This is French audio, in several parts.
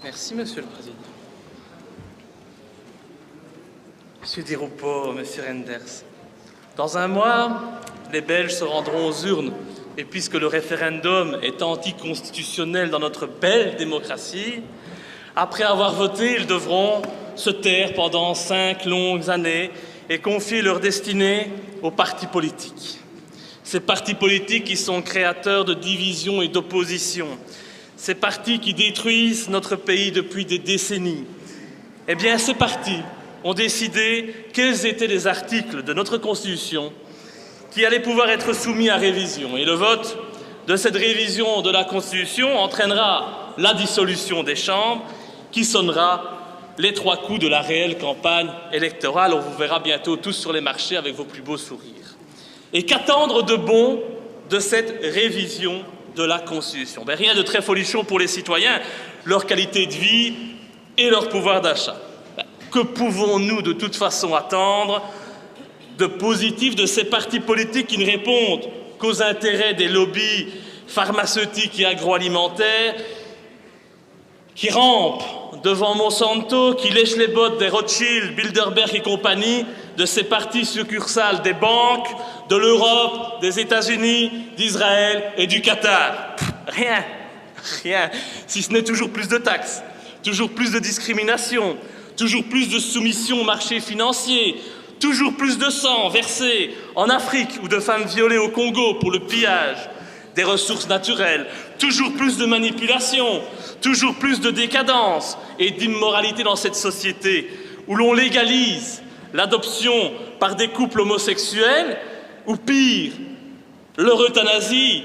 Merci, Monsieur le Président. Monsieur Di Rupo, Monsieur Renders, dans un mois, les Belges se rendront aux urnes. Et puisque le référendum est anticonstitutionnel dans notre belle démocratie, après avoir voté, ils devront se taire pendant 5 longues années et confier leur destinée aux partis politiques. Ces partis politiques qui sont créateurs de divisions et d'opposition, ces partis qui détruisent notre pays depuis des décennies, eh bien, ces partis ont décidé quels étaient les articles de notre Constitution qui allaient pouvoir être soumis à révision. Et le vote de cette révision de la Constitution entraînera la dissolution des chambres qui sonnera les 3 coups de la réelle campagne électorale. On vous verra bientôt tous sur les marchés avec vos plus beaux sourires. Et qu'attendre de bon de cette révision de la Constitution? Rien de très folichon pour les citoyens, leur qualité de vie et leur pouvoir d'achat. Que pouvons-nous de toute façon attendre de positif de ces partis politiques qui ne répondent qu'aux intérêts des lobbies pharmaceutiques et agroalimentaires, qui rampent devant Monsanto, qui lèchent les bottes des Rothschild, Bilderberg et compagnie, de ces partis succursales des banques, de l'Europe, des États-Unis, d'Israël et du Qatar? Rien, si ce n'est toujours plus de taxes, toujours plus de discrimination, toujours plus de soumission au marché financier, toujours plus de sang versé en Afrique ou de femmes violées au Congo pour le pillage des ressources naturelles, toujours plus de manipulation, toujours plus de décadence et d'immoralité dans cette société où l'on légalise l'adoption par des couples homosexuels ou pire, l'euthanasie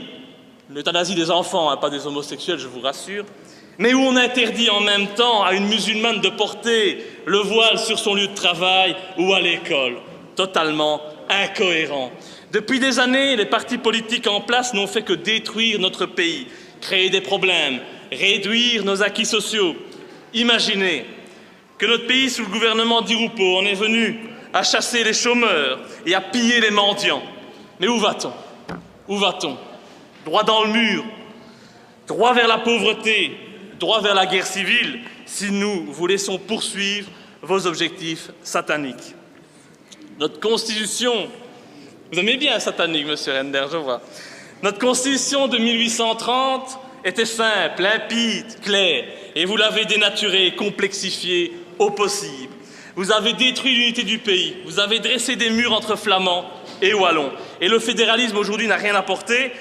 des enfants, pas des homosexuels, je vous rassure, mais où on interdit en même temps à une musulmane de porter le voile sur son lieu de travail ou à l'école. Totalement incohérent. Depuis des années, les partis politiques en place n'ont fait que détruire notre pays, créer des problèmes, réduire nos acquis sociaux. Imaginez que notre pays, sous le gouvernement Di Rupo, en est venu à chasser les chômeurs et à piller les mendiants. Mais où va-t-on? Où va-t-on? Droit dans le mur, droit vers la pauvreté, droit vers la guerre civile, si nous vous laissons poursuivre vos objectifs sataniques. Notre Constitution, vous aimez bien satanique, Monsieur Renders, je vois. Notre Constitution de 1830 était simple, limpide, claire, et vous l'avez dénaturée, complexifiée au possible. Vous avez détruit l'unité du pays, vous avez dressé des murs entre Flamands et Wallons. Et le fédéralisme aujourd'hui n'a rien apporté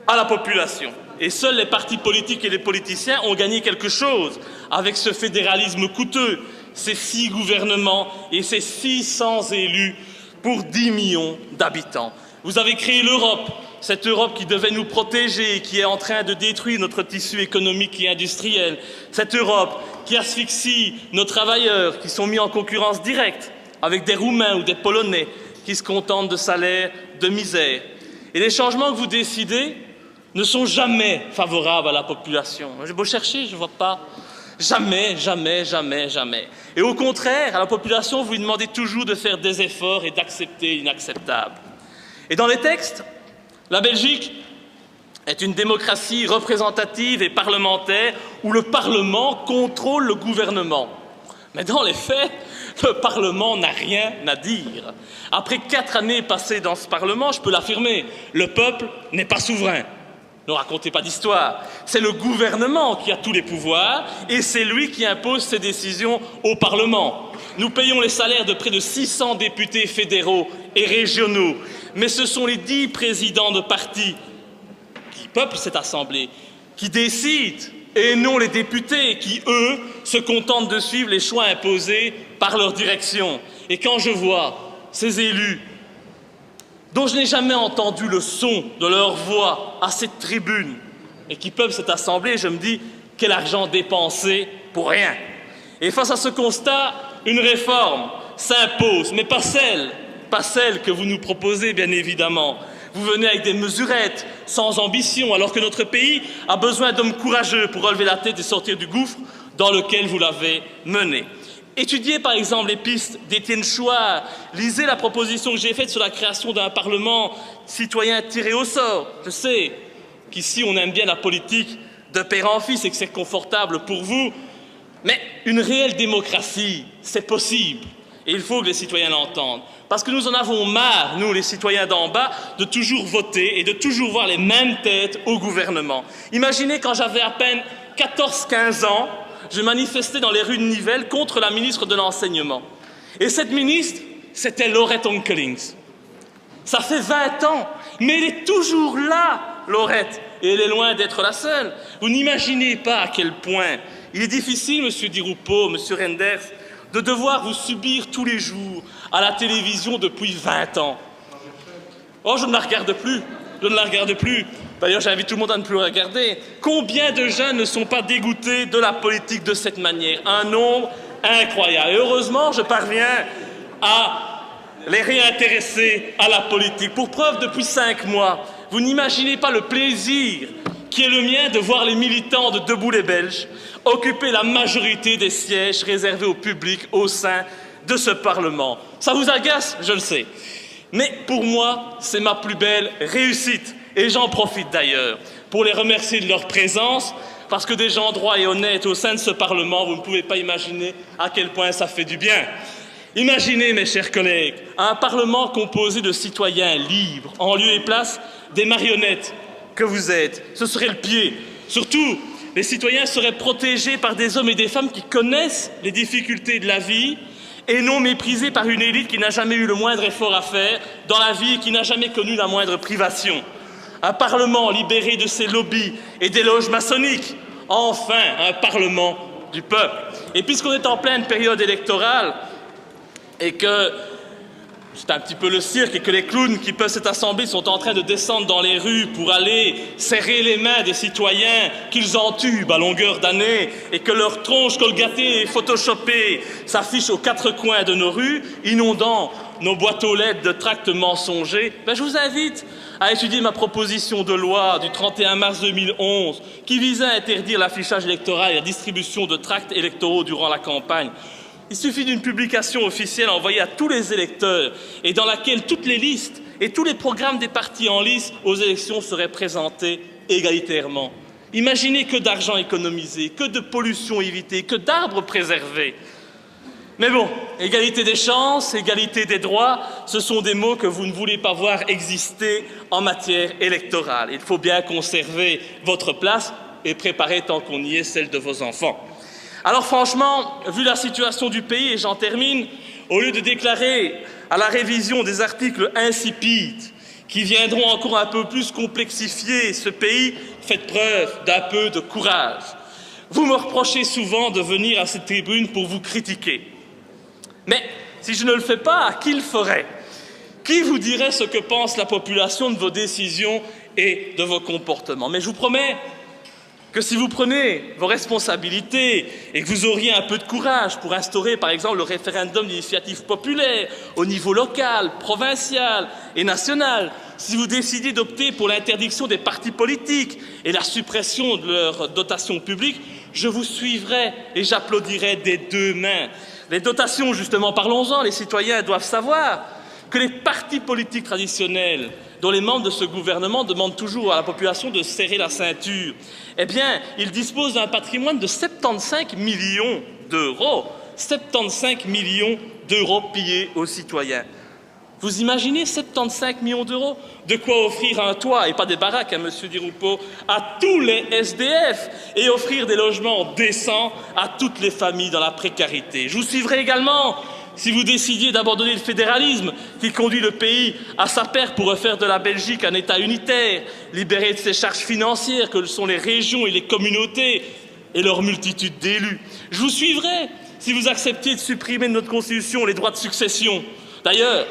à la population. Et seuls les partis politiques et les politiciens ont gagné quelque chose avec ce fédéralisme coûteux, ces 6 gouvernements et ces 600 élus pour 10 millions d'habitants. Vous avez créé l'Europe, cette Europe qui devait nous protéger et qui est en train de détruire notre tissu économique et industriel. Cette Europe qui asphyxie nos travailleurs qui sont mis en concurrence directe avec des Roumains ou des Polonais qui se contentent de salaires de misère. Et les changements que vous décidez ne sont jamais favorables à la population. J'ai beau chercher, je ne vois pas. Jamais. Et au contraire, à la population, vous lui demandez toujours de faire des efforts et d'accepter l'inacceptable. Et dans les textes, la Belgique est une démocratie représentative et parlementaire où le Parlement contrôle le gouvernement. Mais dans les faits, le Parlement n'a rien à dire. Après 4 années passées dans ce Parlement, je peux l'affirmer, le peuple n'est pas souverain. Ne racontez pas d'histoire. C'est le gouvernement qui a tous les pouvoirs et c'est lui qui impose ses décisions au Parlement. Nous payons les salaires de près de 600 députés fédéraux et régionaux, mais ce sont les 10 présidents de partis qui peuplent cette assemblée, qui décident, et non les députés qui, eux, se contentent de suivre les choix imposés par leur direction. Et quand je vois ces élus dont je n'ai jamais entendu le son de leur voix à cette tribune et qui peuplent cette assemblée, je me dis quel argent dépensé pour rien. Et face à ce constat, une réforme s'impose, mais pas celle que vous nous proposez, bien évidemment. Vous venez avec des mesurettes, sans ambition, alors que notre pays a besoin d'hommes courageux pour relever la tête et sortir du gouffre dans lequel vous l'avez mené. Étudiez par exemple les pistes d'Étienne Chouard, lisez la proposition que j'ai faite sur la création d'un Parlement citoyen tiré au sort. Je sais qu'ici on aime bien la politique de père en fils et que c'est confortable pour vous. Mais une réelle démocratie, c'est possible. Et il faut que les citoyens l'entendent. Parce que nous en avons marre, nous les citoyens d'en bas, de toujours voter et de toujours voir les mêmes têtes au gouvernement. Imaginez quand j'avais à peine 14-15 ans, je manifestais dans les rues de Nivelles contre la ministre de l'Enseignement. Et cette ministre, c'était Laurette Onkelings. Ça fait 20 ans, mais elle est toujours là, Laurette, et elle est loin d'être la seule. Vous n'imaginez pas à quel point il est difficile, monsieur Di Rupo, monsieur Renders, de devoir vous subir tous les jours à la télévision depuis 20 ans. Oh, je ne la regarde plus, je ne la regarde plus. D'ailleurs, j'invite tout le monde à ne plus la regarder. Combien de jeunes ne sont pas dégoûtés de la politique de cette manière? Un nombre incroyable. Et heureusement, je parviens à les réintéresser à la politique. Pour preuve, depuis 5 mois, vous n'imaginez pas le plaisir qui est le mien de voir les militants de Debout les Belges occuper la majorité des sièges réservés au public au sein de ce Parlement. Ça vous agace, je le sais. Mais pour moi, c'est ma plus belle réussite. Et j'en profite d'ailleurs pour les remercier de leur présence, parce que des gens droits et honnêtes au sein de ce Parlement, vous ne pouvez pas imaginer à quel point ça fait du bien. Imaginez, mes chers collègues, un Parlement composé de citoyens libres, en lieu et place des marionnettes que vous êtes. Ce serait le pied. Surtout, les citoyens seraient protégés par des hommes et des femmes qui connaissent les difficultés de la vie et non méprisés par une élite qui n'a jamais eu le moindre effort à faire dans la vie et qui n'a jamais connu la moindre privation. Un Parlement libéré de ses lobbies et des loges maçonniques. Enfin, un Parlement du peuple. Et puisqu'on est en pleine période électorale et que c'est un petit peu le cirque et que les clowns qui peuvent s'être assemblés sont en train de descendre dans les rues pour aller serrer les mains des citoyens qu'ils entubent à longueur d'année et que leurs tronches colgatées et photoshopées s'affichent aux 4 coins de nos rues, inondant nos boîtes aux lettres de tracts mensongers, je vous invite à étudier ma proposition de loi du 31 mars 2011 qui visait à interdire l'affichage électoral et la distribution de tracts électoraux durant la campagne. Il suffit d'une publication officielle envoyée à tous les électeurs et dans laquelle toutes les listes et tous les programmes des partis en lice aux élections seraient présentés égalitairement. Imaginez que d'argent économisé, que de pollution évitée, que d'arbres préservés. Mais bon, égalité des chances, égalité des droits, ce sont des mots que vous ne voulez pas voir exister en matière électorale. Il faut bien conserver votre place et préparer, tant qu'on y est, celle de vos enfants. Alors franchement, vu la situation du pays, et j'en termine, au lieu de déclarer à la révision des articles insipides qui viendront encore un peu plus complexifier ce pays, faites preuve d'un peu de courage. Vous me reprochez souvent de venir à cette tribune pour vous critiquer. Mais si je ne le fais pas, qui le ferait? Qui vous dirait ce que pense la population de vos décisions et de vos comportements? Mais je vous promets que si vous prenez vos responsabilités et que vous auriez un peu de courage pour instaurer, par exemple, le référendum d'initiative populaire au niveau local, provincial et national, si vous décidez d'opter pour l'interdiction des partis politiques et la suppression de leur dotation publique, je vous suivrai et j'applaudirai des 2 mains. Les dotations, justement, parlons-en, les citoyens doivent savoir que les partis politiques traditionnels, dont les membres de ce gouvernement demandent toujours à la population de serrer la ceinture, eh bien, ils disposent d'un patrimoine de 75 millions d'euros. 75 millions d'euros pillés aux citoyens. Vous imaginez 75 millions d'euros? De quoi offrir un toit, et pas des baraques, hein, monsieur Di Rupo, à tous les SDF et offrir des logements décents à toutes les familles dans la précarité. Je vous suivrai également si vous décidiez d'abandonner le fédéralisme qui conduit le pays à sa perte pour refaire de la Belgique un État unitaire, libéré de ses charges financières que sont les régions et les communautés et leur multitude d'élus. Je vous suivrai si vous acceptiez de supprimer de notre Constitution les droits de succession. D'ailleurs,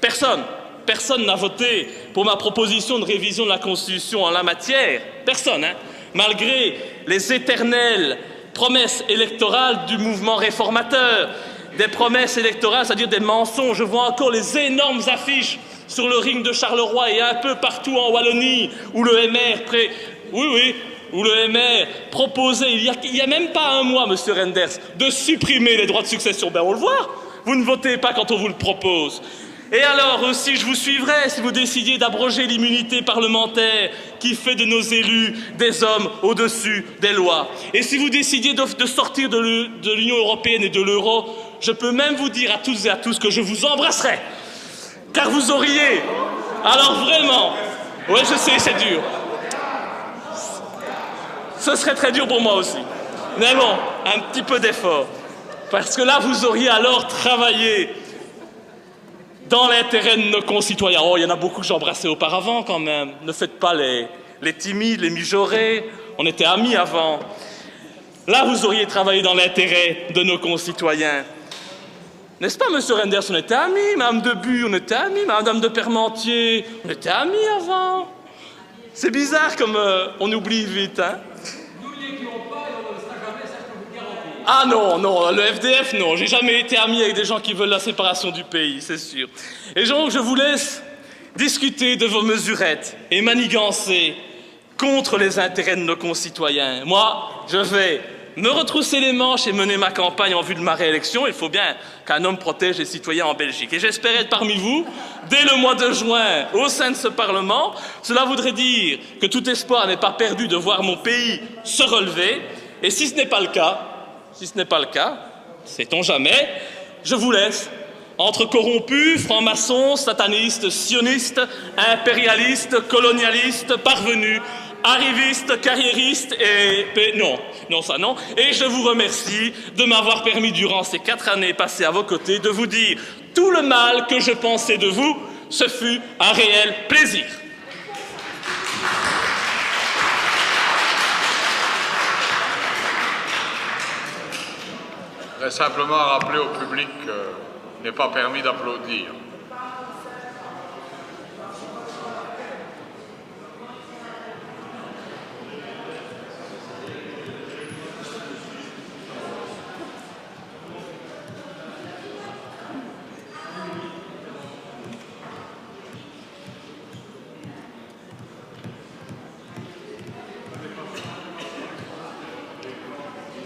personne n'a voté pour ma proposition de révision de la Constitution en la matière. Personne, hein, malgré les éternelles promesses électorales du mouvement réformateur. Des promesses électorales, c'est-à-dire des mensonges. Je vois encore les énormes affiches sur le ring de Charleroi et un peu partout en Wallonie où le MR où le MR proposait, il y a même pas un mois, monsieur Renders, de supprimer les droits de succession. Ben on le voit, vous ne votez pas quand on vous le propose. Et alors aussi, je vous suivrai si vous décidiez d'abroger l'immunité parlementaire qui fait de nos élus des hommes au-dessus des lois. Et si vous décidiez de sortir de l'Union européenne et de l'euro, je peux même vous dire à toutes et à tous que je vous embrasserai. Car vous auriez... Alors vraiment... Oui, je sais, c'est dur. Ce serait très dur pour moi aussi. Mais bon, un petit peu d'effort. Parce que là, vous auriez alors travaillé dans l'intérêt de nos concitoyens. Oh, il y en a beaucoup que j'embrassais auparavant quand même. Ne faites pas les timides, les mijaurés. On était amis avant. Là, vous auriez travaillé dans l'intérêt de nos concitoyens. N'est-ce pas, monsieur Renders, on était amis, Madame Debu, on était amis, Madame de Permentier, on était amis avant. C'est bizarre comme on oublie vite, hein. Nous, les qui n'ont pas, on ne le sera jamais, ça je peux vous le garantir. Ah non, non, le FDF, non. J'ai jamais été ami avec des gens qui veulent la séparation du pays, c'est sûr. Et donc, je vous laisse discuter de vos mesurettes et manigancer contre les intérêts de nos concitoyens. Moi, je vais me retrousser les manches et mener ma campagne en vue de ma réélection. Il faut bien qu'un homme protège les citoyens en Belgique. Et j'espère être parmi vous dès le mois de juin au sein de ce Parlement. Cela voudrait dire que tout espoir n'est pas perdu de voir mon pays se relever. Et si ce n'est pas le cas, sait-on jamais, je vous laisse entre corrompus, francs-maçons, satanistes, sionistes, impérialistes, colonialistes, parvenus, arrivistes, carriéristes et... Non, ça non. Et je vous remercie de m'avoir permis durant ces 4 années passées à vos côtés de vous dire tout le mal que je pensais de vous. Ce fut un réel plaisir. Je voudrais simplement rappeler au public qu'il n'est pas permis d'applaudir.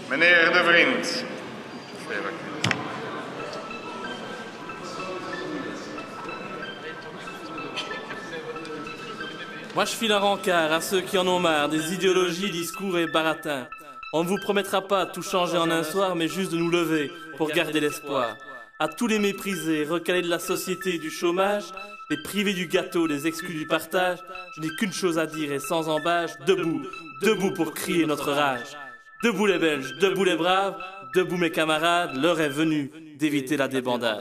Meneer De Vriend. Moi, je file un rencard à ceux qui en ont marre des idéologies, discours et baratins. On ne vous promettra pas de tout changer en un soir, mais juste de nous lever pour garder l'espoir. À tous les méprisés, recalés de la société et du chômage, les privés du gâteau, les exclus du partage, je n'ai qu'une chose à dire et sans embâche, debout, debout pour crier notre rage. Debout les Belges, debout les braves, debout mes camarades, l'heure est venue d'éviter la débandade.